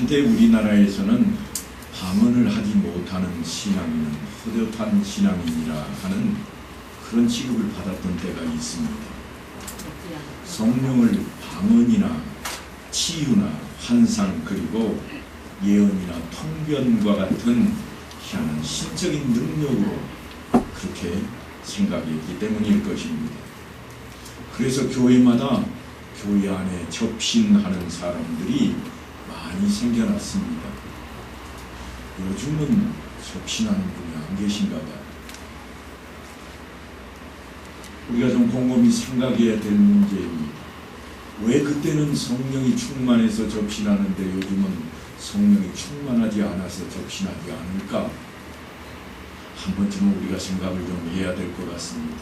한때 우리나라에서는 방언을 하지 못하는 신앙인은 허접한 신앙인이라 하는 그런 취급을 받았던 때가 있습니다. 성령을 방언이나 치유나 환상 그리고 예언이나 통변과 같은 희한한 신적인 능력으로 그렇게 생각했기 때문일 것입니다. 그래서 교회마다 교회 안에 접신하는 사람들이 많이 생겨났습니다. 요즘은 접신하는 분이 안 계신가 봐요. 우리가 좀 곰곰이 생각해야 될 문제입니다. 왜 그때는 성령이 충만해서 접신하는데 요즘은 성령이 충만하지 않아서 접신하지 않을까? 한 번쯤은 우리가 생각을 좀 해야 될 것 같습니다.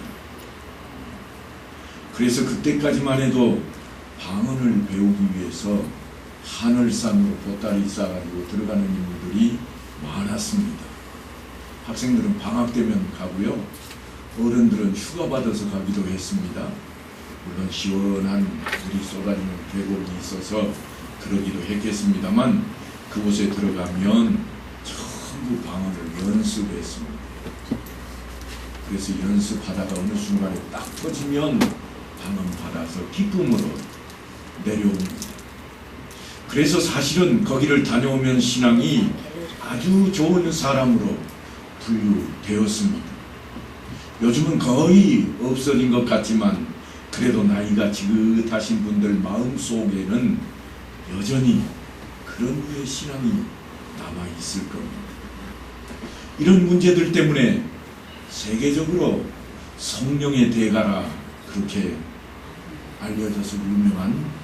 그래서 그때까지만 해도 방언을 배우기 위해서 하늘산으로 보따리 싸가지고 들어가는 인물들이 많았습니다. 학생들은 방학 되면 가고요. 어른들은 휴가 받아서 가기도 했습니다. 물론 시원한 물이 쏟아지는 계곡이 있어서 그러기도 했겠습니다만 그곳에 들어가면 전부 방언을 연습했습니다. 그래서 연습하다가 어느 순간에 딱 터지면 방언 받아서 기쁨으로 내려옵니다. 그래서 사실은 거기를 다녀오면 신앙이 아주 좋은 사람으로 분류되었습니다. 요즘은 거의 없어진 것 같지만 그래도 나이가 지긋하신 분들 마음속에는 여전히 그런 류의 신앙이 남아있을 겁니다. 이런 문제들 때문에 세계적으로 성령의 대가라 그렇게 알려져서 유명한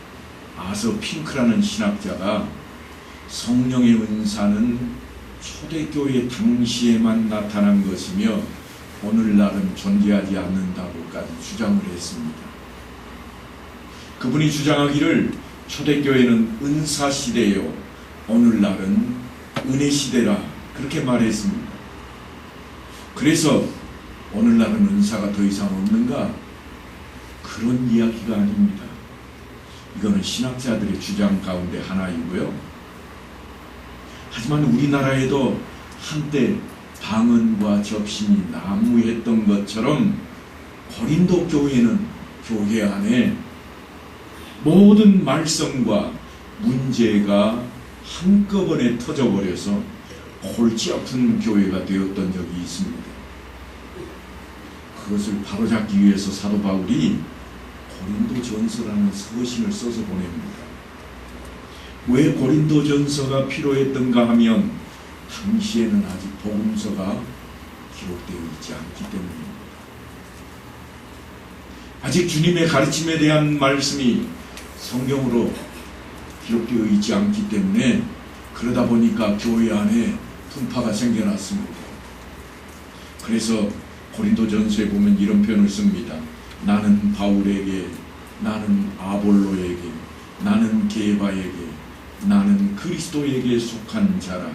아서 핑크라는 신학자가 성령의 은사는 초대교회 당시에만 나타난 것이며 오늘날은 존재하지 않는다고까지 주장을 했습니다. 그분이 주장하기를 초대교회는 은사시대요 오늘날은 은혜시대라 그렇게 말했습니다. 그래서 오늘날은 은사가 더 이상 없는가? 그런 이야기가 아닙니다. 이거는 신학자들의 주장 가운데 하나이고요. 하지만 우리나라에도 한때 방언과 접신이 난무했던 것처럼 고린도 교회는 교회 안에 모든 말썽과 문제가 한꺼번에 터져버려서 골치 아픈 교회가 되었던 적이 있습니다. 그것을 바로잡기 위해서 사도 바울이 고린도전서라는 서신을 써서 보냅니다. 왜 고린도전서가 필요했던가 하면 당시에는 아직 복음서가 기록되어 있지 않기 때문입니다. 아직 주님의 가르침에 대한 말씀이 성경으로 기록되어 있지 않기 때문에 그러다 보니까 교회 안에 분파가 생겨났습니다. 그래서 고린도전서에 보면 이런 표현을 씁니다. 나는 바울에게, 나는 아볼로에게, 나는 게바에게, 나는 그리스도에게 속한 자라.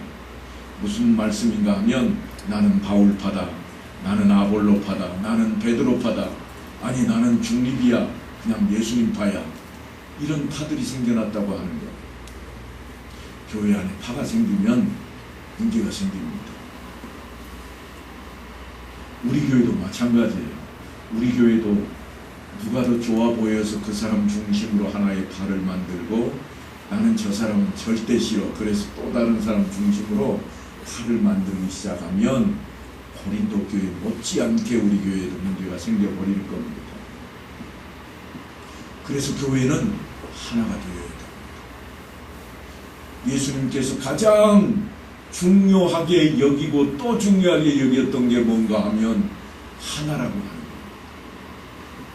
무슨 말씀인가 하면 나는 바울파다, 나는 아볼로파다, 나는 베드로파다, 아니 나는 중립이야, 그냥 예수님파야. 이런 파들이 생겨났다고 하는 거예요. 교회 안에 파가 생기면 문제가 생깁니다. 우리 교회도 마찬가지예요. 우리 교회도 누가 더 좋아 보여서 그 사람 중심으로 하나의 파를 만들고 나는 저 사람은 절대 싫어. 그래서 또 다른 사람 중심으로 파를 만들기 시작하면 고린도 교회 못지않게 우리 교회에도 문제가 생겨버릴 겁니다. 그래서 교회는 하나가 되어야 됩니다. 예수님께서 가장 중요하게 여기고 또 중요하게 여겼던 게 뭔가 하면 하나라고 하는 거예요.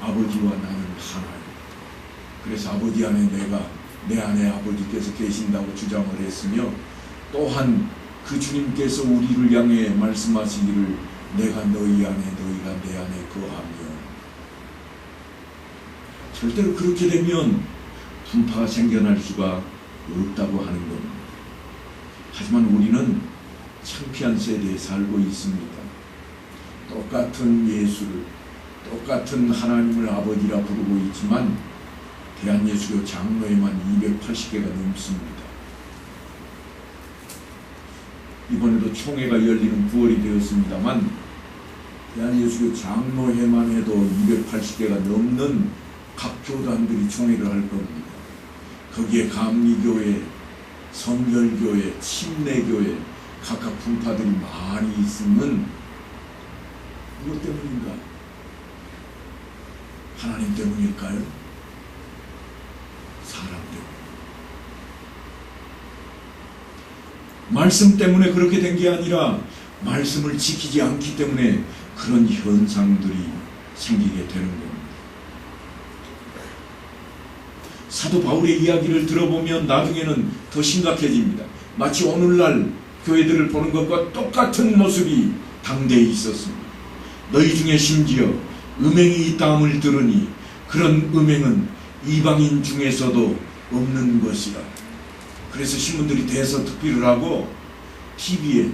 아버지와 나는 하나예요. 그래서 아버지 안에 내 안에 아버지께서 계신다고 주장을 했으며 또한 그 주님께서 우리를 향해 말씀하시기를 내가 너희 안에 너희가 내 안에 거하며 절대로 그렇게 되면 분파가 생겨날 수가 없다고 하는 겁니다. 하지만 우리는 창피한 세대에 살고 있습니다. 똑같은 예수를, 똑같은 하나님을 아버지라 부르고 있지만 대한예수교 장로에만 280개가 넘습니다. 이번에도 총회가 열리는 9월이 되었습니다만 대한예수교 장로회만 해도 280개가 넘는 각 교단들이 총회를 할 겁니다. 거기에 감리교회, 성결교회, 침례교회 각각 분파들이 많이 있으면 무엇 때문인가? 하나님 때문일까요? 사람 때문. 말씀 때문에 그렇게 된 게 아니라 말씀을 지키지 않기 때문에 그런 현상들이 생기게 되는 겁니다. 사도 바울의 이야기를 들어보면 나중에는 더 심각해집니다. 마치 오늘날 교회들을 보는 것과 똑같은 모습이 당대에 있었습니다. 너희 중에 심지어 음행이 있다함을 들으니 그런 음행은 이방인 중에서도 없는 것이라. 그래서 신문들이 대서특필을 하고 TV에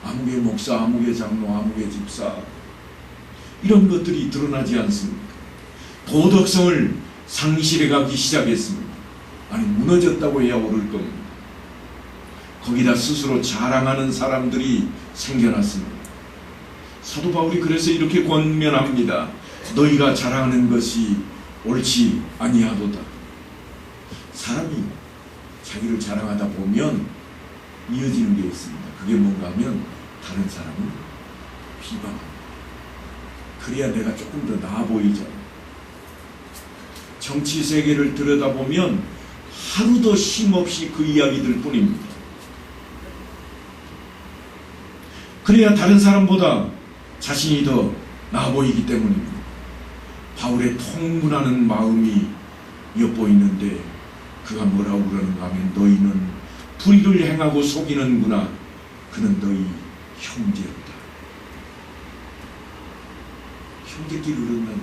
아무개 목사, 아무개 장로, 아무개 집사 이런 것들이 드러나지 않습니까? 도덕성을 상실해 가기 시작했습니다. 아니 무너졌다고 해야 옳을 겁니다. 거기다 스스로 자랑하는 사람들이 생겨났습니다. 사도 바울이 그래서 이렇게 권면합니다. 너희가 자랑하는 것이 옳지 아니하도다. 사람이 자기를 자랑하다 보면 이어지는 게 있습니다. 그게 뭔가 하면 다른 사람을 비방합니다. 그래야 내가 조금 더 나아 보이잖아요. 정치 세계를 들여다보면 하루도 쉼없이 그 이야기들 뿐입니다. 그래야 다른 사람보다 자신이 더 나아 보이기 때문입니다. 바울의 통분하는 마음이 엿보이는데 그가 뭐라고 그러는가 하면 너희는 불의를 행하고 속이는구나. 그는 너희 형제로다. 형제끼리 그런다는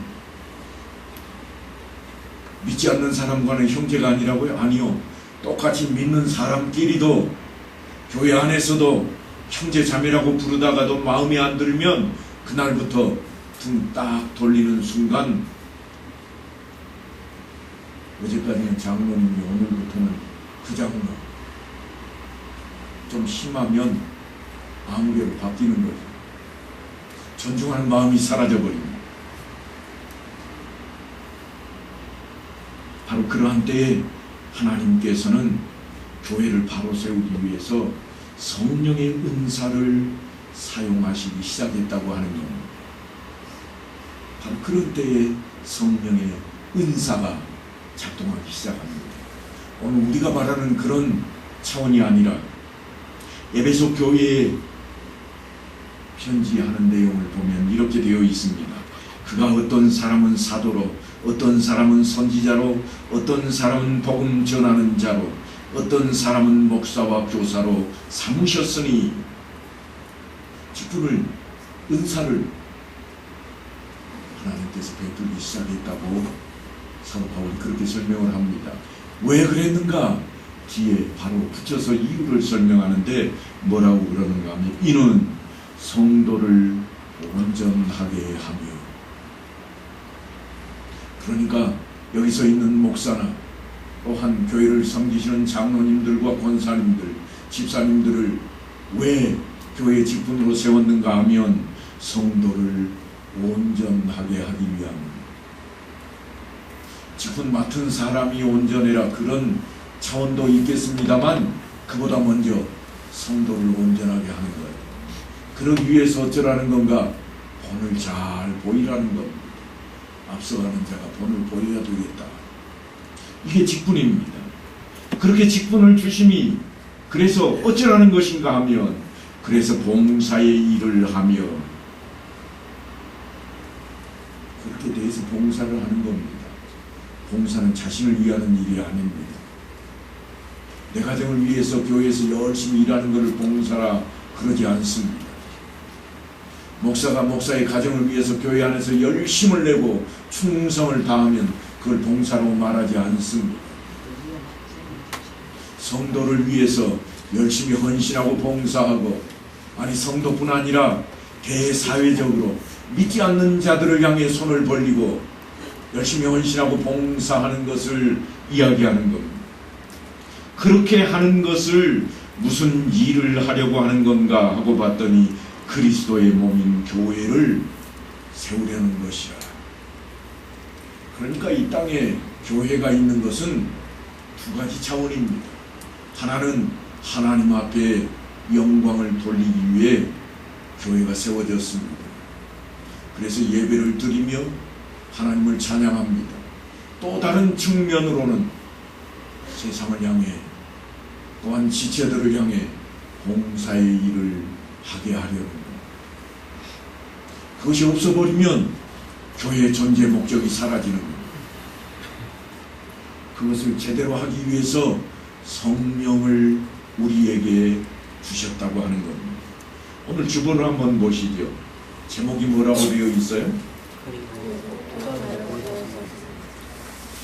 믿지 않는 사람과는 형제가 아니라고요? 아니요. 똑같이 믿는 사람끼리도 교회 안에서도 형제 자매라고 부르다가도 마음에 안 들면 그날부터 등 딱 돌리는 순간 어제까지는 장로님이 오늘부터는 그 장로 좀 심하면 아무개로 바뀌는 거죠. 존중하는 마음이 사라져버립니다. 바로 그러한 때에 하나님께서는 교회를 바로 세우기 위해서 성령의 은사를 사용하시기 시작했다고 하는 겁니다. 바로 그런 때에 성령의 은사가 작동하기 시작합니다. 오늘 우리가 말하는 그런 차원이 아니라 에베소 교회에 편지하는 내용을 보면 이렇게 되어 있습니다. 그가 어떤 사람은 사도로, 어떤 사람은 선지자로, 어떤 사람은 복음 전하는 자로, 어떤 사람은 목사와 교사로 삼으셨으니 직분을, 은사를 하나님께서 베풀기 시작했다고 사도 바울이 그렇게 설명을 합니다. 왜 그랬는가? 뒤에 바로 붙여서 이유를 설명하는데 뭐라고 그러는가 하면 이는 성도를 온전하게 하며, 그러니까 여기서 있는 목사나 또한 교회를 섬기시는 장로님들과 권사님들, 집사님들을 왜 교회 직분으로 세웠는가 하면 성도를 온전하게 하기 위함. 직분 맡은 사람이 온전해라 그런 차원도 있겠습니다만 그보다 먼저 성도를 온전하게 하는 거예요. 그러기 위해서 어쩌라는 건가? 본을 잘 보이라는 겁니다. 앞서가는 자가 본을 보여야 되겠다. 이게 직분입니다. 그렇게 직분을 주심이 그래서 어쩌라는 것인가 하면 그래서 봉사의 일을 하며, 그렇게 대해서 봉사를 하는 겁니다. 봉사는 자신을 위하는 일이 아닙니다. 내 가정을 위해서 교회에서 열심히 일하는 것을 봉사라 그러지 않습니다. 목사가 목사의 가정을 위해서 교회 안에서 열심을 내고 충성을 다하면 그걸 봉사로 말하지 않습니다. 성도를 위해서 열심히 헌신하고 봉사하고, 아니 성도뿐 아니라 대사회적으로 믿지 않는 자들을 향해 손을 벌리고 열심히 헌신하고 봉사하는 것을 이야기하는 겁니다. 그렇게 하는 것을 무슨 일을 하려고 하는 건가 하고 봤더니 그리스도의 몸인 교회를 세우려는 것이라. 그러니까 이 땅에 교회가 있는 것은 두 가지 차원입니다. 하나는 하나님 앞에 영광을 돌리기 위해 교회가 세워졌습니다. 그래서 예배를 드리며 하나님을 찬양합니다. 또 다른 측면으로는 세상을 향해 또한 지체들을 향해 봉사의 일을 하게 하려는 것. 그것이 없어버리면 교회의 존재 목적이 사라지는 겁니다. 그것을 제대로 하기 위해서 성령을 우리에게 주셨다고 하는 겁니다. 오늘 주보를 한번 보시죠. 제목이 뭐라고 되어 있어요?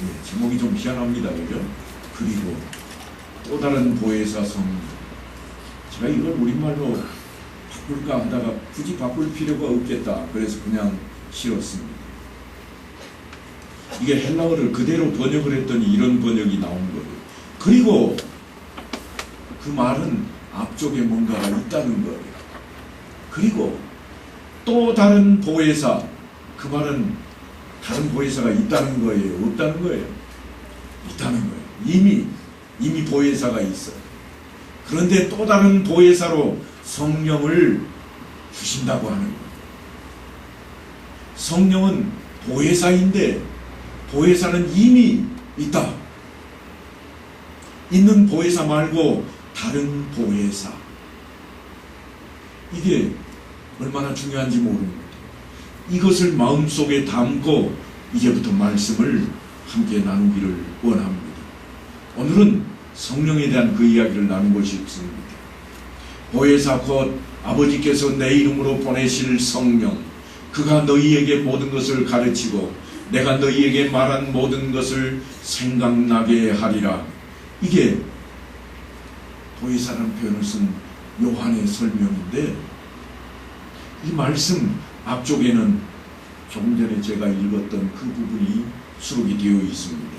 네, 제목이 좀 희한합니다. 그죠? 그리고 또 다른 보혜사 성령. 제가 이걸 우리말로 바꿀까 하다가 굳이 바꿀 필요가 없겠다. 그래서 그냥 실었습니다. 이게 헬라어를 그대로 번역을 했더니 이런 번역이 나온 거예요. 그리고 그 말은 앞쪽에 뭔가가 있다는 거예요. 그리고 또 다른 보혜사, 그 말은 다른 보혜사가 있다는 거예요? 없다는 거예요? 있다는 거예요. 이미 보혜사가 있어요. 그런데 또 다른 보혜사로 성령을 주신다고 하는 거예요. 성령은 보혜사인데 보혜사는 이미 있다. 있는 보혜사 말고 다른 보혜사. 이게 얼마나 중요한지 모릅니다. 이것을 마음속에 담고 이제부터 말씀을 함께 나누기를 원합니다. 오늘은 성령에 대한 그 이야기를 나누고 싶습니다. 보혜사 곧 아버지께서 내 이름으로 보내실 성령, 그가 너희에게 모든 것을 가르치고 내가 너희에게 말한 모든 것을 생각나게 하리라. 이게 보혜사라는 표현을 쓴 요한의 설명인데, 이 말씀 앞쪽에는 조금 전에 제가 읽었던 그 부분이 수록이 되어 있습니다.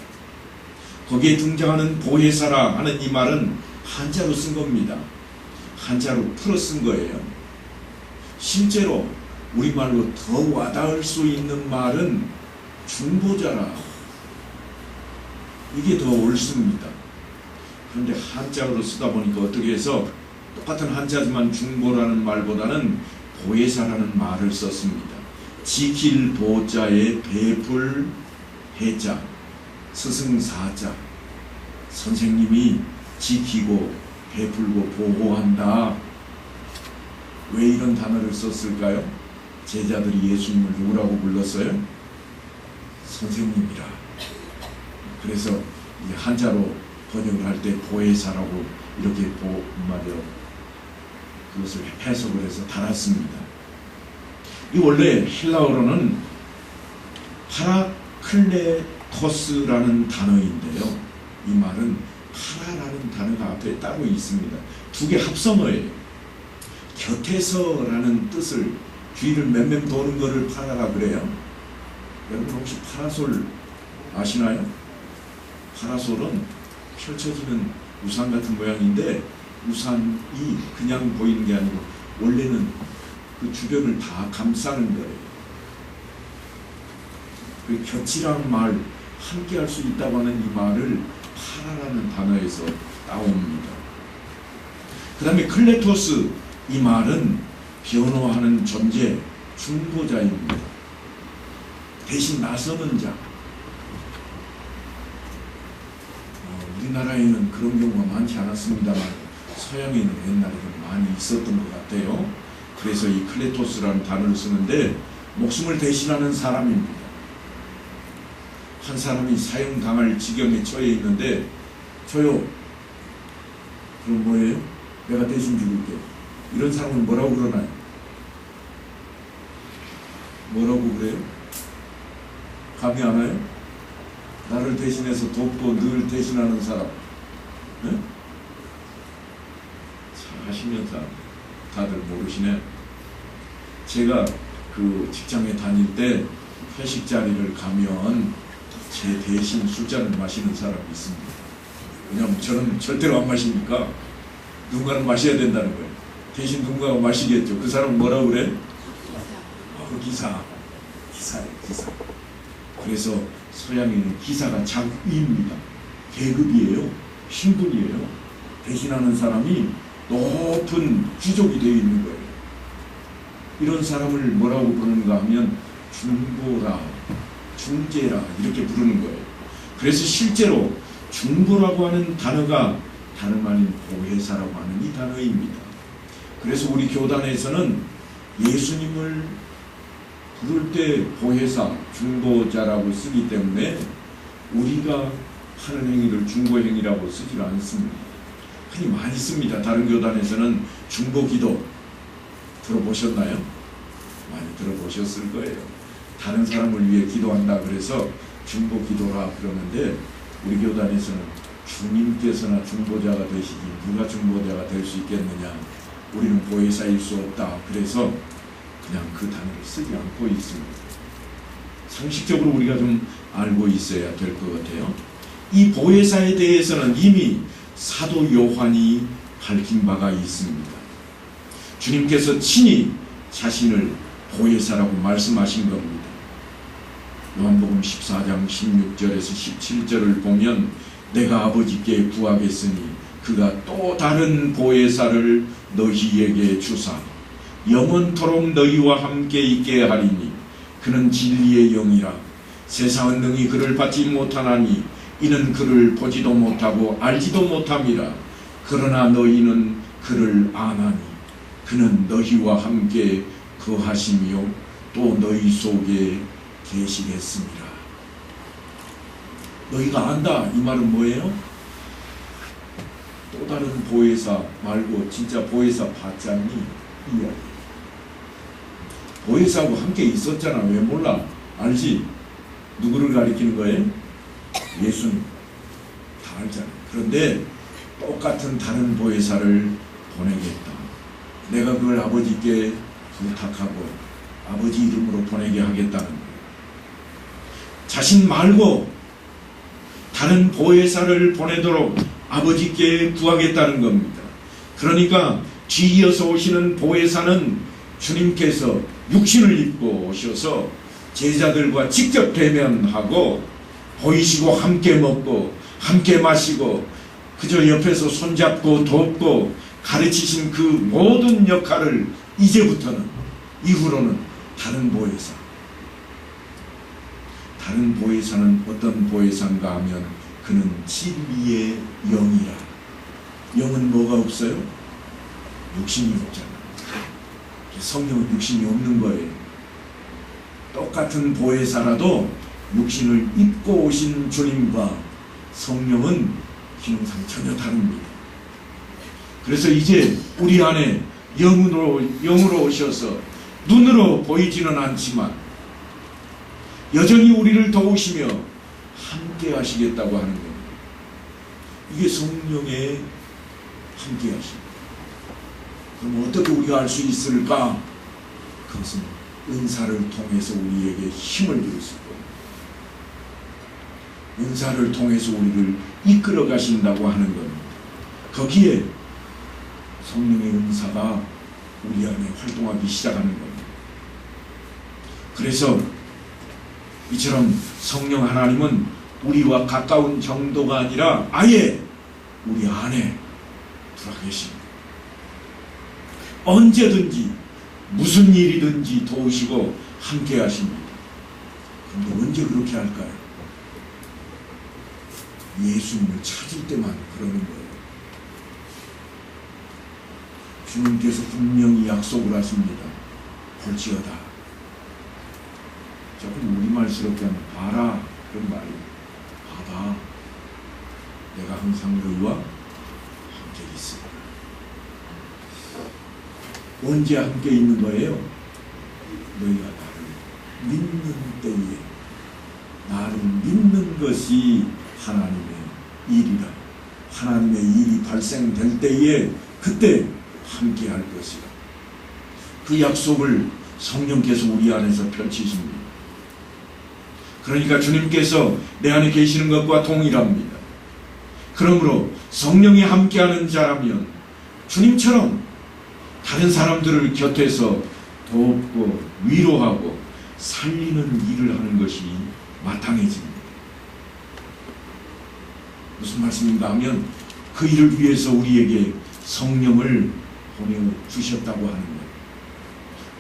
거기에 등장하는 보혜사라 하는 이 말은 한자로 쓴 겁니다. 한자로 풀어 쓴 거예요. 실제로 우리말로 더 와닿을 수 있는 말은 중보자라. 이게 더 옳습니다. 그런데 한자로 쓰다 보니까 어떻게 해서 똑같은 한자지만 중보라는 말보다는 보혜사라는 말을 썼습니다. 지킬 보자에 베풀 해자, 스승사자, 선생님이 지키고 베풀고 보호한다. 왜 이런 단어를 썼을까요? 제자들이 예수님을 누구라고 불렀어요? 선생님이라. 그래서 한자로 번역을 할 때 보혜사라고 이렇게 그것을 해석을 해서 달았습니다. 이 원래 헬라어로는 파라클레토스라는 단어인데요. 이 말은 파라라는 단어가 앞에 따로 있습니다. 두 개 합성어예요. 곁에서라는 뜻을, 뒤를 맴맴 도는 것을 파라라 그래요. 여러분 혹시 파라솔 아시나요? 파라솔은 펼쳐지는 우산 같은 모양인데, 우산이 그냥 보이는 게 아니고 원래는 그 주변을 다 감싸는 거예요. 그 곁이란 말, 함께 할 수 있다고 하는 이 말을 파라라는 단어에서 따옵니다. 그 다음에 클레토스, 이 말은 변호하는 존재, 중보자입니다. 대신 나서는 자. 우리나라에는 그런 경우가 많지 않았습니다만 서양에는 옛날에 좀 많이 있었던 것 같아요. 그래서 이 클레토스라는 단어를 쓰는데 목숨을 대신하는 사람입니다. 한 사람이 사형당할 지경에 처해 있는데, 저요, 그럼 뭐예요? 내가 대신 죽을게. 이런 사람은 뭐라고 그러나요? 뭐라고 그래요? 감이 안 와요? 나를 대신해서 돕고 늘 대신하는 사람. 네? 잘 하시면서 다들 모르시네. 제가 그 직장에 다닐 때 회식 자리를 가면 제 대신 술잔을 마시는 사람이 있습니다. 왜냐하면 저는 절대로 안 마시니까 누군가는 마셔야 된다는 거예요. 대신 누군가가 마시겠죠. 그 사람은 뭐라고 그래? 기사. 그래서 서양에는 기사가 장위입니다. 계급이에요. 신분이에요. 대신하는 사람이 높은 귀족이 되어 있는 거예요. 이런 사람을 뭐라고 부르는가 하면 중보라, 중재라 이렇게 부르는 거예요. 그래서 실제로 중보라고 하는 단어가 다름 아닌 보혜사라고 하는 이 단어입니다. 그래서 우리 교단에서는 예수님을 부를 때 보혜사, 중보자라고 쓰기 때문에 우리가 하는 행위를 중보행위라고 쓰지 않습니다. 흔히 많이 씁니다. 다른 교단에서는 중보기도 들어보셨나요? 많이 들어보셨을 거예요. 다른 사람을 위해 기도한다 그래서 중보기도라 그러는데 우리 교단에서는 주님께서나 중보자가 되시지 누가 중보자가 될 수 있겠느냐, 우리는 보혜사일 수 없다. 그래서 그냥 그 단어를 쓰지 않고 있습니다. 상식적으로 우리가 좀 알고 있어야 될 것 같아요. 이 보혜사에 대해서는 이미 사도 요한이 밝힌 바가 있습니다. 주님께서 친히 자신을 보혜사라고 말씀하신 겁니다. 요한복음 14장 16절에서 17절을 보면 내가 아버지께 구하겠으니 그가 또 다른 보혜사를 너희에게 주사 영원토록 너희와 함께 있게 하리니 그는 진리의 영이라. 세상은 능히 그를 받지 못하나니 이는 그를 보지도 못하고 알지도 못함이라. 그러나 너희는 그를 아나니 그는 너희와 함께 거하시며 또 너희 속에 계시겠습니다. 너희가 안다 이 말은 뭐예요? 또 다른 보혜사 말고 진짜 보혜사 받잖니 이 이야기. 보혜사하고 함께 있었잖아. 왜 몰라? 알지? 누구를 가리키는 거예요? 예수님. 다 알잖아. 그런데 똑같은 다른 보혜사를 보내겠다. 내가 그걸 아버지께 부탁하고 아버지 이름으로 보내게 하겠다는 거예요. 자신 말고 다른 보혜사를 보내도록 아버지께 구하겠다는 겁니다. 그러니까 뒤이어서 오시는 보혜사는 주님께서 육신을 입고 오셔서 제자들과 직접 대면하고 보이시고 함께 먹고 함께 마시고 그저 옆에서 손잡고 돕고 가르치신 그 모든 역할을 이제부터는 이후로는 다른 보혜사. 다른 보혜사는 어떤 보혜사인가 하면 그는 진리의 영이라. 영은 뭐가 없어요? 육신이 없잖아. 성령은 육신이 없는 거예요. 똑같은 보혜사라도 육신을 입고 오신 주님과 성령은 기능상 전혀 다릅니다. 그래서 이제 우리 안에 영으로 오셔서 눈으로 보이지는 않지만 여전히 우리를 도우시며 함께 하시겠다고 하는 겁니다. 이게 성령의 함께 하심. 그럼 어떻게 우리가 알 수 있을까? 그것은 은사를 통해서 우리에게 힘을 주실 겁니다. 은사를 통해서 우리를 이끌어 가신다고 하는 겁니다. 거기에 성령의 은사가 우리 안에 활동하기 시작하는 겁니다. 그래서 이처럼 성령 하나님은 우리와 가까운 정도가 아니라 아예 우리 안에 들어가 계십니다. 언제든지 무슨 일이든지 도우시고 함께 하십니다. 그런데 언제 그렇게 할까요? 예수님을 찾을 때만 그러는 거예요. 주님께서 분명히 약속을 하십니다. 볼지어다. 조금 우리말스럽게 하면 봐라 그런 말이에요. 봐봐. 내가 항상 너희와 함께 있습니다. 언제 함께 있는 거예요? 너희가 나를 믿는 때에. 나를 믿는 것이 하나님의 일이라. 하나님의 일이 발생될 때에 그때 함께 할 것이라. 그 약속을 성령께서 우리 안에서 펼치십니다. 그러니까 주님께서 내 안에 계시는 것과 동일합니다. 그러므로 성령이 함께하는 자라면 주님처럼 다른 사람들을 곁에서 돕고 위로하고 살리는 일을 하는 것이 마땅해집니다. 무슨 말씀인가 하면 그 일을 위해서 우리에게 성령을 보내주셨다고 하는 거예요.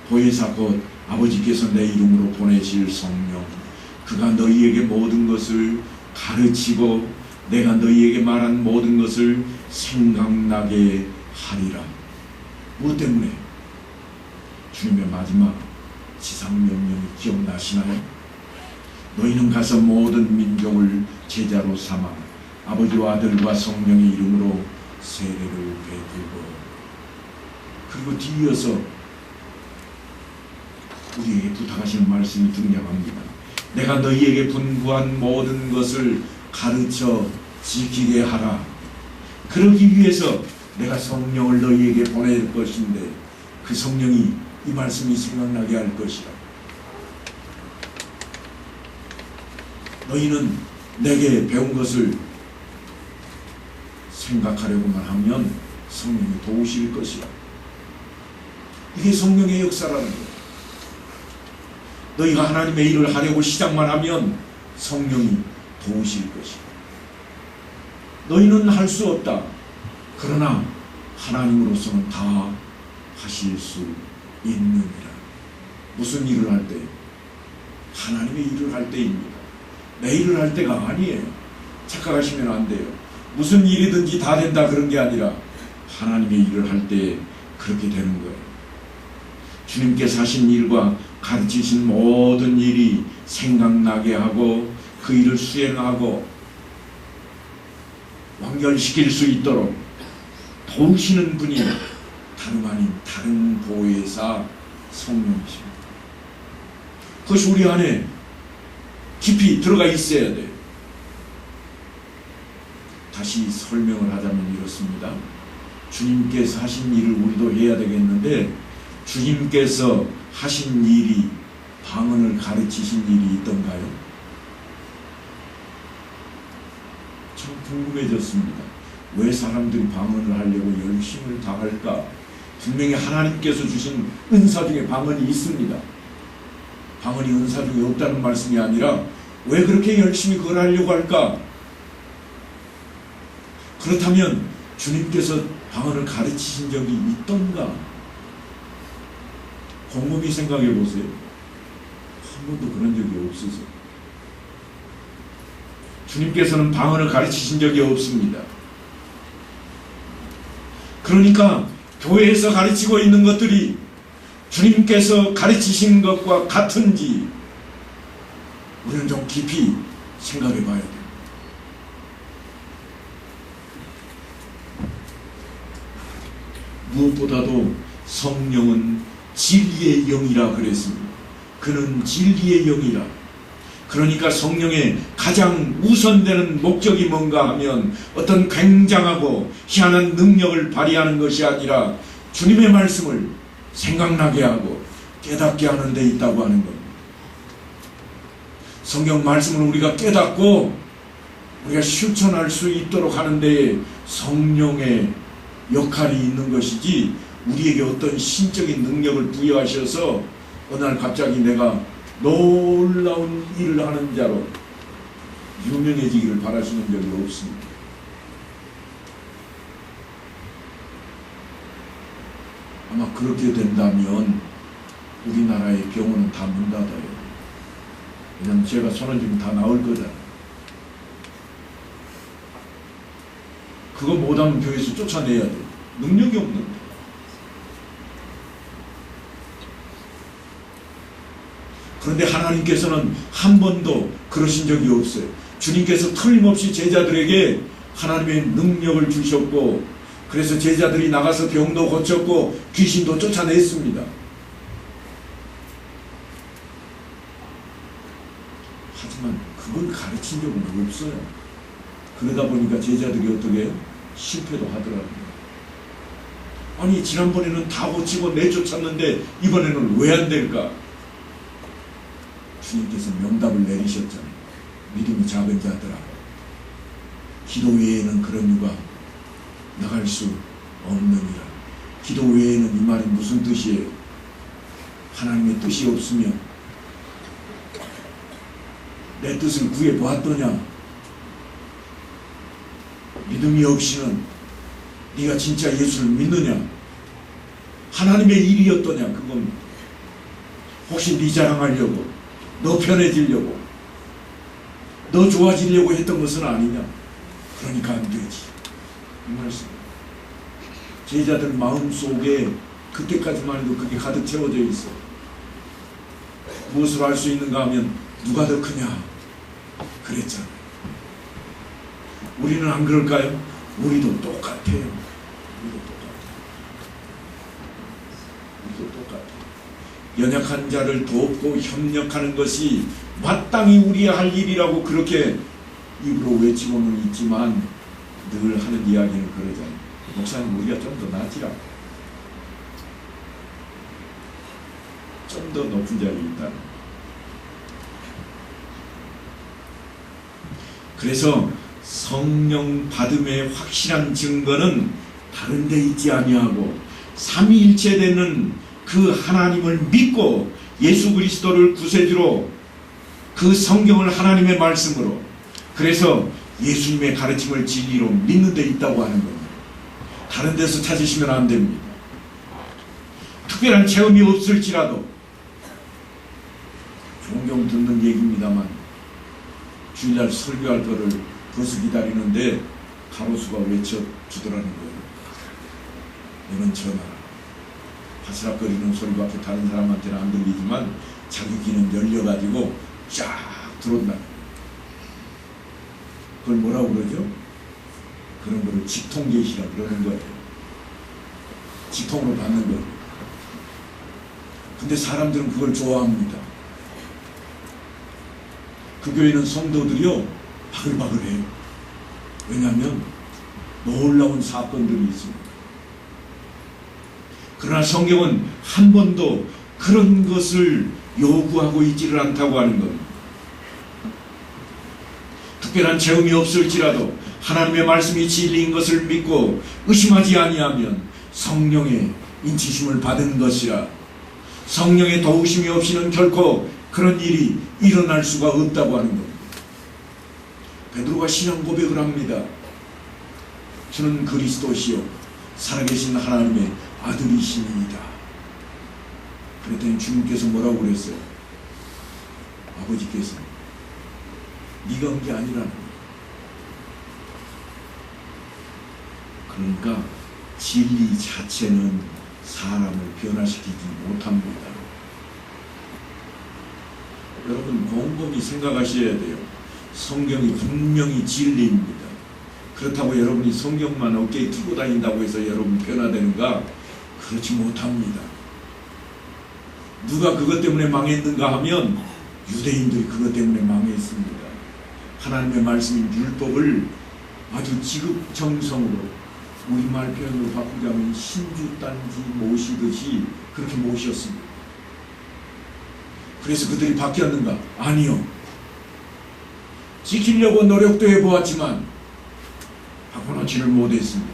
보혜사 곧 아버지께서 내 이름으로 보내실 성령, 그가 너희에게 모든 것을 가르치고 내가 너희에게 말한 모든 것을 생각나게 하리라. 무엇 때문에? 주님의 마지막 지상명령이 기억나시나요? 너희는 가서 모든 민족을 제자로 삼아 아버지와 아들과 성령의 이름으로 세례를 베풀고, 그리고 뒤이어서 우리에게 부탁하시는 말씀이 등장합니다. 내가 너희에게 분부한 모든 것을 가르쳐 지키게 하라. 그러기 위해서 내가 성령을 너희에게 보낼 것인데 그 성령이 이 말씀이 생각나게 할 것이라. 너희는 내게 배운 것을 생각하려고만 하면 성령이 도우실 것이라. 이게 성령의 역사라는 거예요. 너희가 하나님의 일을 하려고 시작만 하면 성령이 도우실 것이라. 너희는 할 수 없다. 그러나 하나님으로서는 다 하실 수 있느니라. 무슨 일을 할 때? 하나님의 일을 할 때입니다. 내 일을 할 때가 아니에요. 착각하시면 안 돼요. 무슨 일이든지 다 된다 그런 게 아니라 하나님의 일을 할 때 그렇게 되는 거예요. 주님께서 하신 일과 가르치신 모든 일이 생각나게 하고 그 일을 수행하고 완결시킬 수 있도록 도우시는 분이 다름 아닌 다른 보혜사 성령이십니다. 그것이 우리 안에 깊이 들어가 있어야 돼요. 다시 설명을 하자면 이렇습니다. 주님께서 하신 일을 우리도 해야 되겠는데, 주님께서 하신 일이 방언을 가르치신 일이 있던가요? 참 궁금해졌습니다. 왜 사람들이 방언을 하려고 열심을 다할까? 분명히 하나님께서 주신 은사 중에 방언이 있습니다. 방언이 은사 중에 없다는 말씀이 아니라 왜 그렇게 열심히 그걸 하려고 할까? 그렇다면 주님께서 방언을 가르치신 적이 있던가? 곰곰이 생각해 보세요. 한 번도 그런 적이 없으세요. 주님께서는 방언을 가르치신 적이 없습니다. 그러니까 교회에서 가르치고 있는 것들이 주님께서 가르치신 것과 같은지 우리는 좀 깊이 생각해 봐야 돼요. 무엇보다도 성령은 진리의 영이라 그랬습니다. 그는 진리의 영이라. 그러니까 성령의 가장 우선되는 목적이 뭔가 하면 어떤 굉장하고 희한한 능력을 발휘하는 것이 아니라 주님의 말씀을 생각나게 하고 깨닫게 하는 데 있다고 하는 겁니다. 성경 말씀을 우리가 깨닫고 우리가 실천할 수 있도록 하는 데에 성령의 역할이 있는 것이지, 우리에게 어떤 신적인 능력을 부여하셔서 어느 날 갑자기 내가 놀라운 일을 하는 자로 유명해지기를 바라시는 적이 없습니다. 아마 그렇게 된다면 우리나라의 병원은 다 문 닫아요. 왜냐하면 제가 손을 쥐면 다 나올 거잖아요. 그거 못하면 교회에서 쫓아내야 돼요. 능력이 없는데. 그런데 하나님께서는 한 번도 그러신 적이 없어요. 주님께서 틀림없이 제자들에게 하나님의 능력을 주셨고, 그래서 제자들이 나가서 병도 고쳤고 귀신도 쫓아냈습니다. 하지만 그걸 가르친 적은 없어요. 그러다 보니까 제자들이 어떻게 해요? 실패도 하더라고요. 아니, 지난번에는 다 고치고 내쫓았는데 이번에는 왜 안 될까? 주님께서 명답을 내리셨잖아요. 믿음이 작은 자들아, 기도 외에는 그런 유가 나갈 수 없느니라. 기도 외에는 이 말이 무슨 뜻이에요? 하나님의 뜻이 없으면 내 뜻을 구해보았더냐? 믿음이 없이는 네가 진짜 예수를 믿느냐? 하나님의 일이었더냐? 그건 혹시 네 자랑하려고, 너 편해지려고, 너 좋아지려고 했던 것은 아니냐? 그러니까 안 되지. 이 말씀. 제자들 마음속에 그때까지만 해도 그게 가득 채워져 있어. 무엇을 할 수 있는가 하면 누가 더 크냐? 그랬잖아. 우리는 안 그럴까요? 우리도 똑같아요. 우리도 똑같아요. 연약한 자를 돕고 협력하는 것이 마땅히 우리의 할 일이라고 그렇게 입으로 외치고는 있지만 늘 하는 이야기는 그러잖아요. 목사님, 우리가 좀 더 나아지라. 좀 더 높은 자리에 있다. 그래서 성령 받음의 확실한 증거는 다른 데 있지 아니하고 삼위일체되는 그 하나님을 믿고 예수 그리스도를 구세주로 그 성경을 하나님의 말씀으로, 그래서 예수님의 가르침을 진리로 믿는 데 있다고 하는 겁니다. 다른 데서 찾으시면 안 됩니다. 특별한 체험이 없을지라도, 종종 듣는 얘기입니다만 주일날 설교할 거를 벌써 기다리는데 가로수가 외쳐주더라는 거예요. 너는 전하라. 바스락거리는 소리밖에 다른 사람한테는 안 들리지만 자기 귀는 열려가지고 쫙 들어온다. 그걸 뭐라고 그러죠? 그런 거를 직통계시라 그러는 거예요. 직통으로 받는 거예요. 근데 사람들은 그걸 좋아합니다. 그 교회는 성도들이요 바글바글해요. 왜냐하면 놀라운 사건들이 있습니다. 그러나 성경은 한 번도 그런 것을 요구하고 있지를 않다고 하는 겁니다. 특별한 체험이 없을지라도 하나님의 말씀이 진리인 것을 믿고 의심하지 아니하면 성령의 인치심을 받은 것이라. 성령의 도우심이 없이는 결코 그런 일이 일어날 수가 없다고 하는 겁니다. 베드로가 신앙 고백을 합니다. 저는 그리스도시요 살아계신 하나님의 아들이시니이다. 그랬더니 주님께서 뭐라고 그랬어요? 아버지께서 네가 한 게 아니라는 거예요. 그러니까 진리 자체는 사람을 변화시키지 못합니다. 여러분 곰곰이 생각하셔야 돼요. 성경이 분명히 진리입니다. 그렇다고 여러분이 성경만 어깨에 끼고 다닌다고 해서 여러분 변화되는가? 그렇지 못합니다. 누가 그것 때문에 망했는가 하면 유대인들이 그것 때문에 망했습니다. 하나님의 말씀인 율법을 아주 지극정성으로, 우리말 표현으로 바꾸자면 신주단지 모시듯이 그렇게 모셨습니다. 그래서 그들이 바뀌었는가? 아니요. 지키려고 노력도 해보았지만 바꿔놓지를 못했습니다.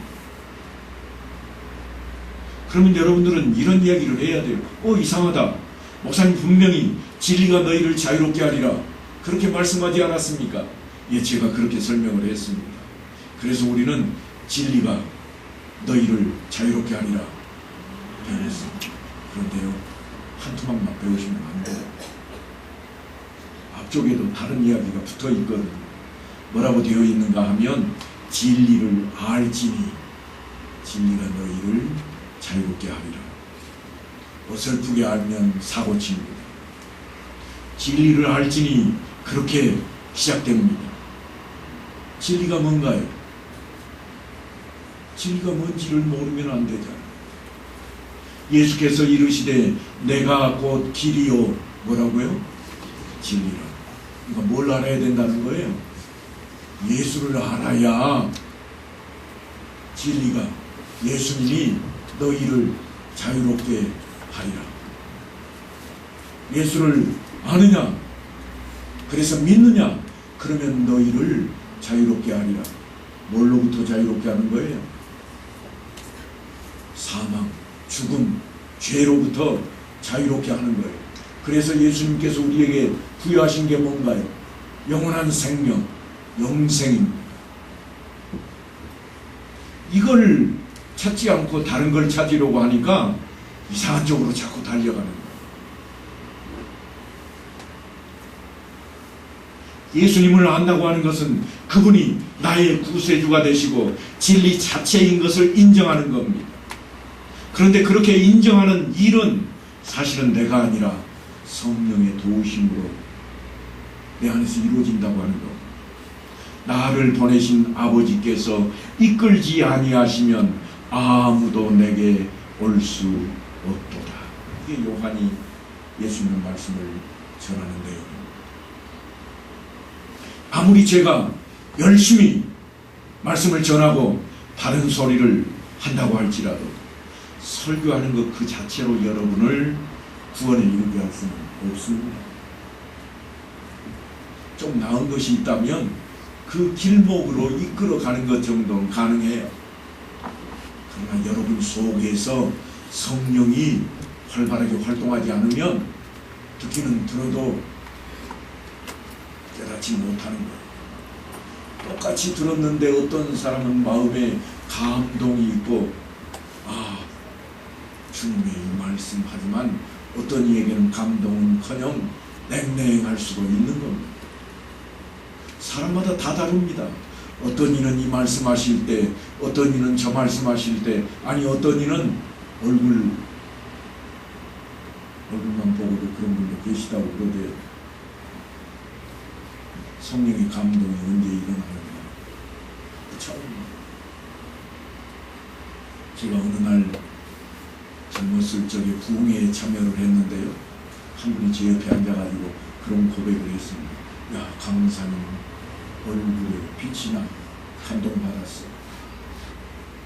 그러면 여러분들은 이런 이야기를 해야 돼요. 이상하다. 목사님 분명히 진리가 너희를 자유롭게 하리라 그렇게 말씀하지 않았습니까? 예, 제가 그렇게 설명을 했습니다. 그래서 우리는 진리가 너희를 자유롭게 하리라 배웠습니다. 그런데요, 한 토막만 배우시면 안 돼요. 앞쪽에도 다른 이야기가 붙어 있거든요. 뭐라고 되어 있는가 하면 진리를 알지니 진리가 너희를 자유롭게 하리라. 어설프게 알면 사고칩니다. 진리를 알지니 그렇게 시작됩니다. 진리가 뭔가요? 진리가 뭔지를 모르면 안 되잖아요. 예수께서 이르시되 내가 곧 길이요 뭐라고요? 진리라. 그러니까 뭘 알아야 된다는 거예요? 예수를 알아야 진리가, 예수님이 너희를 자유롭게 하리라. 예수를 아느냐? 그래서 믿느냐? 그러면 너희를 자유롭게 하리라. 뭘로부터 자유롭게 하는 거예요? 사망, 죽음, 죄로부터 자유롭게 하는 거예요. 그래서 예수님께서 우리에게 부여하신 게 뭔가요? 영원한 생명, 영생입니다. 이걸 찾지 않고 다른 걸 찾으려고 하니까 이상한 쪽으로 자꾸 달려가는 거예요. 예수님을 안다고 하는 것은 그분이 나의 구세주가 되시고 진리 자체인 것을 인정하는 겁니다. 그런데 그렇게 인정하는 일은 사실은 내가 아니라 성령의 도우심으로 내 안에서 이루어진다고 하는 것. 나를 보내신 아버지께서 이끌지 아니하시면 아무도 내게 올 수 없도다. 이게 요한이 예수님의 말씀을 전하는 내용입니다. 아무리 제가 열심히 말씀을 전하고 바른 소리를 한다고 할지라도 설교하는 것 그 자체로 여러분을 구원에 이르게 할 수는 없습니다. 좀 나은 것이 있다면 그 길목으로 이끌어가는 것 정도는 가능해요. 그러나 여러분 속에서 성령이 활발하게 활동하지 않으면 듣기는 들어도 깨닫지 못하는 거예요. 똑같이 들었는데 어떤 사람은 마음에 감동이 있고 주님의 이 말씀 하지만 어떤 이에게는 감동은커녕 냉랭할 수도 있는 겁니다. 사람마다 다 다릅니다. 어떤 이는 이 말씀하실 때, 어떤 이는 저 말씀하실 때, 아니 어떤 이는 얼굴만 보고도 그런 분도 계시다고 그러대요. 성령의 감동이 언제 일어나는가? 참 제가 어느 날 젊었을 적에 부흥회에 참여를 했는데요. 한 분이 제 옆에 앉아가지고 그런 고백을 했습니다. 야, 강사님 얼굴에 빛이 나. 감동받았어.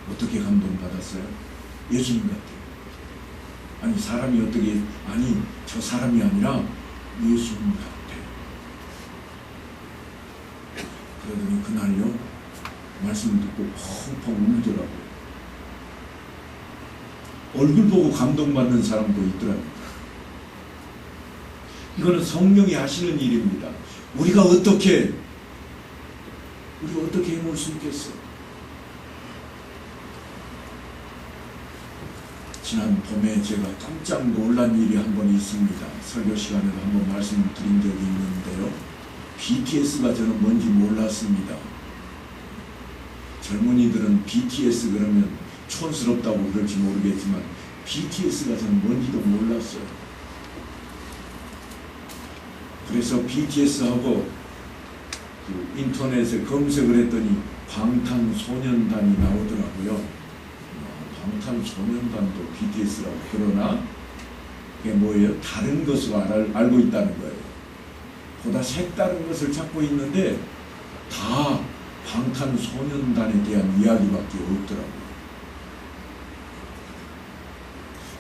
어떻게 감동받았어요? 예수님 같아요. 아니 사람이 어떻게, 아니 저 사람이 아니라 예수님 같아요. 그러더니 그날요 말씀을 듣고 펑펑 울더라고요. 얼굴 보고 감동받는 사람도 있더라고요. 이거는 성령이 하시는 일입니다. 우리가 어떻게 해볼 수 있겠어요? 지난 봄에 제가 깜짝 놀란 일이 한 번 있습니다. 설교 시간에도 한번 말씀드린 적이 있는데요. BTS가 저는 뭔지 몰랐습니다. 젊은이들은 BTS 그러면 촌스럽다고 그럴지 모르겠지만 BTS가 저는 뭔지도 몰랐어요. 그래서 BTS하고 그 인터넷에 검색을 했더니 방탄소년단이 나오더라고요. 방탄소년단도 BTS라고. 그러나 그게 뭐예요? 다른 것으로 알고 있다는 거예요. 보다 색다른 것을 찾고 있는데 다 방탄소년단에 대한 이야기밖에 없더라고요.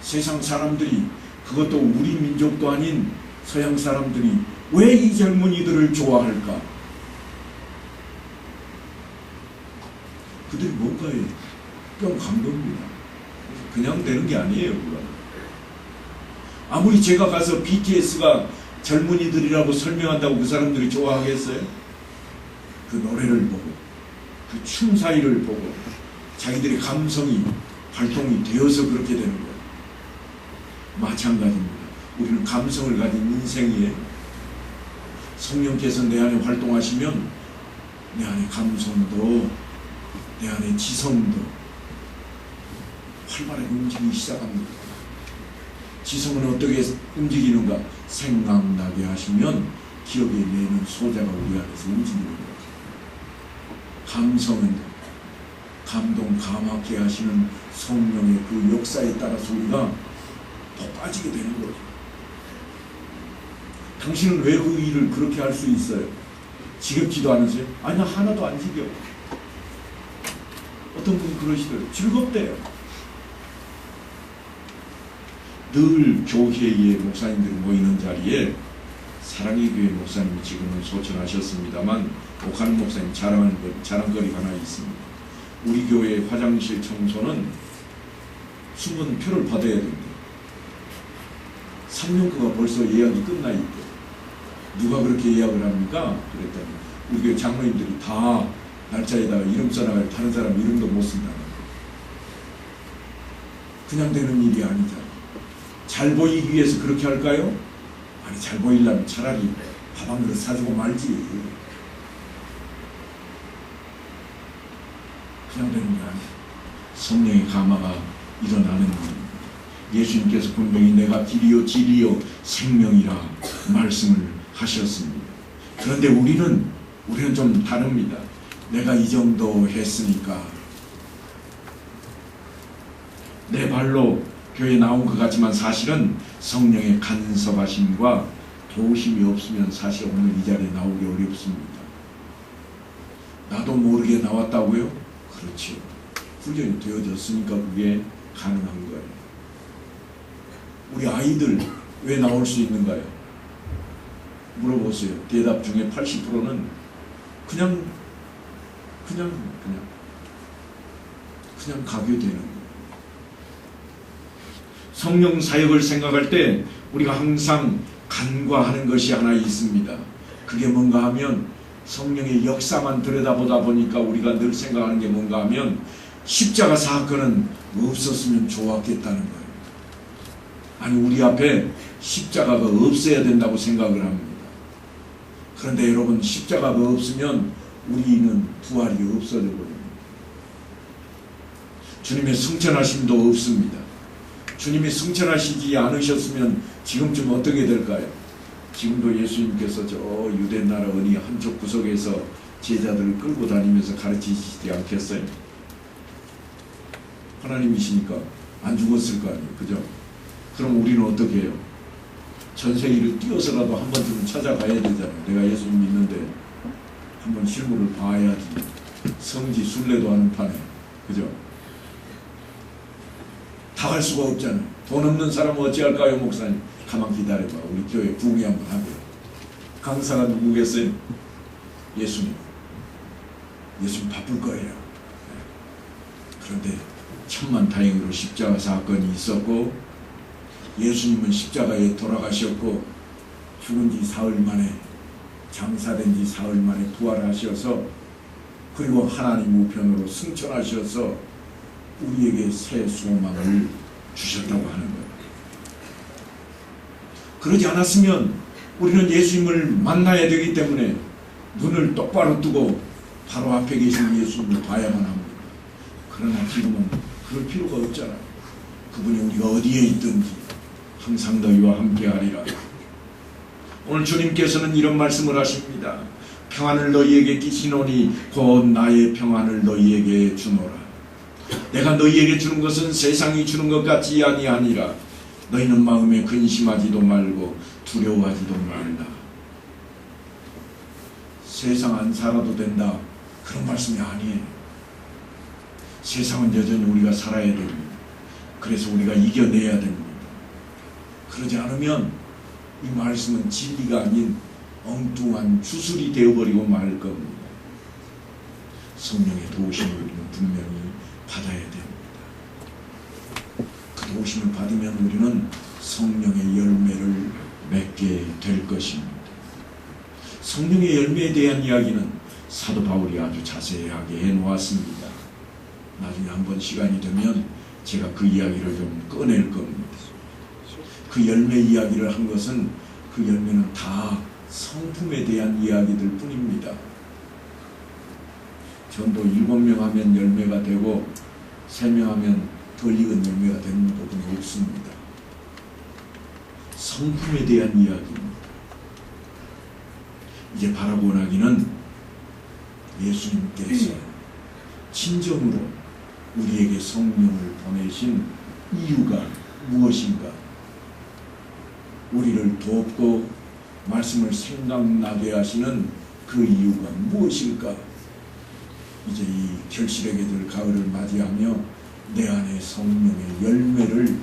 세상 사람들이, 그것도 우리 민족도 아닌 서양 사람들이 왜 이 젊은이들을 좋아할까? 그들이 뭔가에 뿅 간 겁니다. 그냥 되는 게 아니에요. 그건. 아무리 제가 가서 BTS가 젊은이들이라고 설명한다고 그 사람들이 좋아하겠어요? 그 노래를 보고 그 춤 사이를 보고 자기들의 감성이 발동이 되어서 그렇게 되는 거예요. 마찬가지입니다. 우리는 감성을 가진 인생이에요. 성령께서 내 안에 활동하시면 내 안에 감성도 내 안에 지성도 활발하게 움직이기 시작합니다. 지성은 어떻게 움직이는가? 생각나게 하시면 기억에 내는 소자가 우리 안에서 움직이는 거예요. 감성은 감동 감하게 하시는 성령의 그 역사에 따라서 우리가 더 빠지게 되는 거죠. 당신은 왜 그 일을 그렇게 할 수 있어요? 지겹지도 않으세요? 아니, 나 하나도 안 지겨워. 어떤 분이 그러시더라고요. 즐겁대요. 늘 교회의 목사님들이 모이는 자리에 사랑의 교회 목사님이 지금은 소천하셨습니다만 옥한 목사님 자랑거리가 하나 있습니다. 우리 교회 화장실 청소는 숨은 표를 받아야 된다. 3년거가 벌써 예약이 끝나 있대. 누가 그렇게 예약을 합니까? 그랬더니 우리 교회 장로님들이 다 날짜에다가 이름 써놔가지고 다른 사람 이름도 못 쓴다는 거예요. 그냥 되는 일이 아니잖아. 잘 보이기 위해서 그렇게 할까요? 아니, 잘 보이려면 차라리 밥 한 그릇 사주고 말지. 그냥 되는 게 아니야. 성령의 감화가 일어나는 일입니다. 예수님께서 분명히 내가 길이요 진리요 생명이라 말씀을 하셨습니다. 그런데 우리는 좀 다릅니다. 내가 이 정도 했으니까 내 발로 교회에 나온 것 같지만 사실은 성령의 간섭하심과 도우심이 없으면 사실 오늘 이 자리에 나오기 어렵습니다. 나도 모르게 나왔다고요? 그렇죠. 훈련이 되어졌으니까 그게 가능한 거예요. 우리 아이들 왜 나올 수 있는가요? 물어보세요. 대답 중에 80%는 그냥 가게 되는 거예요. 성령 사역을 생각할 때 우리가 항상 간과하는 것이 하나 있습니다. 그게 뭔가 하면 성령의 역사만 들여다보다 보니까 우리가 늘 생각하는 게 뭔가 하면 십자가 사건은 없었으면 좋았겠다는 거예요. 아니, 우리 앞에 십자가가 없어야 된다고 생각을 합니다. 그런데 여러분, 십자가가 없으면 우리는 부활이 없어져 버립니다. 주님의 승천하심도 없습니다. 주님이 승천하시지 않으셨으면 지금쯤 어떻게 될까요? 지금도 예수님께서 저 유대 나라 어디 한쪽 구석에서 제자들을 끌고 다니면서 가르치시지 않겠어요? 하나님이시니까 안 죽었을 거 아니에요. 그죠? 그럼 우리는 어떻게 해요? 전 세계를 뛰어서라도 한 번쯤은 찾아가야 되잖아요. 내가 예수님 믿는데 한번 실물을 봐야지. 성지 순례도 하는 판에. 그죠? 다 갈 수가 없잖아요. 돈 없는 사람은 어찌할까요, 목사님? 가만 기다려봐. 우리 교회 부흥회 한번 하고요. 강사가 누구겠어요? 예수님. 예수님 바쁠 거예요. 그런데 천만다행으로 십자가 사건이 있었고, 예수님은 십자가에 돌아가셨고, 죽은 지 사흘 만에, 장사된 지 사흘 만에 부활하셔서, 그리고 하나님 우편으로 승천하셔서 우리에게 새 소망을 주셨다고 하는 거예요. 그러지 않았으면 우리는 예수님을 만나야 되기 때문에 눈을 똑바로 뜨고 바로 앞에 계신 예수님을 봐야만 합니다. 그러나 지금은 그럴 필요가 없잖아요. 그분이 우리가 어디에 있든지 항상 너희와 함께 하리라. 오늘 주님께서는 이런 말씀을 하십니다. 평안을 너희에게 끼치노니 곧 나의 평안을 너희에게 주노라. 내가 너희에게 주는 것은 세상이 주는 것 같지 아니하니라. 너희는 마음에 근심하지도 말고 두려워하지도 말라. 세상 안 살아도 된다, 그런 말씀이 아니에요. 세상은 여전히 우리가 살아야 됩니다. 그래서 우리가 이겨내야 됩니다. 그러지 않으면 이 말씀은 진리가 아닌 엉뚱한 주술이 되어버리고 말 겁니다. 성령의 도우심을 우리는 분명히 받아야 됩니다. 그 도우심을 받으면 우리는 성령의 열매를 맺게 될 것입니다. 성령의 열매에 대한 이야기는 사도 바울이 아주 자세하게 해놓았습니다. 나중에 한번 시간이 되면 제가 그 이야기를 좀 꺼낼 겁니다. 그 열매 이야기를 한 것은 그 열매는 다 성품에 대한 이야기들 뿐입니다. 전도 7명 하면 열매가 되고 3명 하면 덜 익은 열매가 되는 부분이 없습니다. 성품에 대한 이야기입니다. 이제 바라보나기는 예수님께서 진정으로 우리에게 성령을 보내신 이유가 무엇인가, 우리를 돕고 말씀을 생각나게 하시는 그 이유가 무엇일까. 이제 이 결실에게 될 가을을 맞이하며 내 안에 성령의 열매를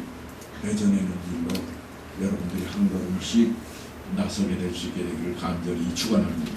맺어내는 일로 여러분들이 한 걸음씩 나서게 될 수 있게 되기를 간절히 축원합니다.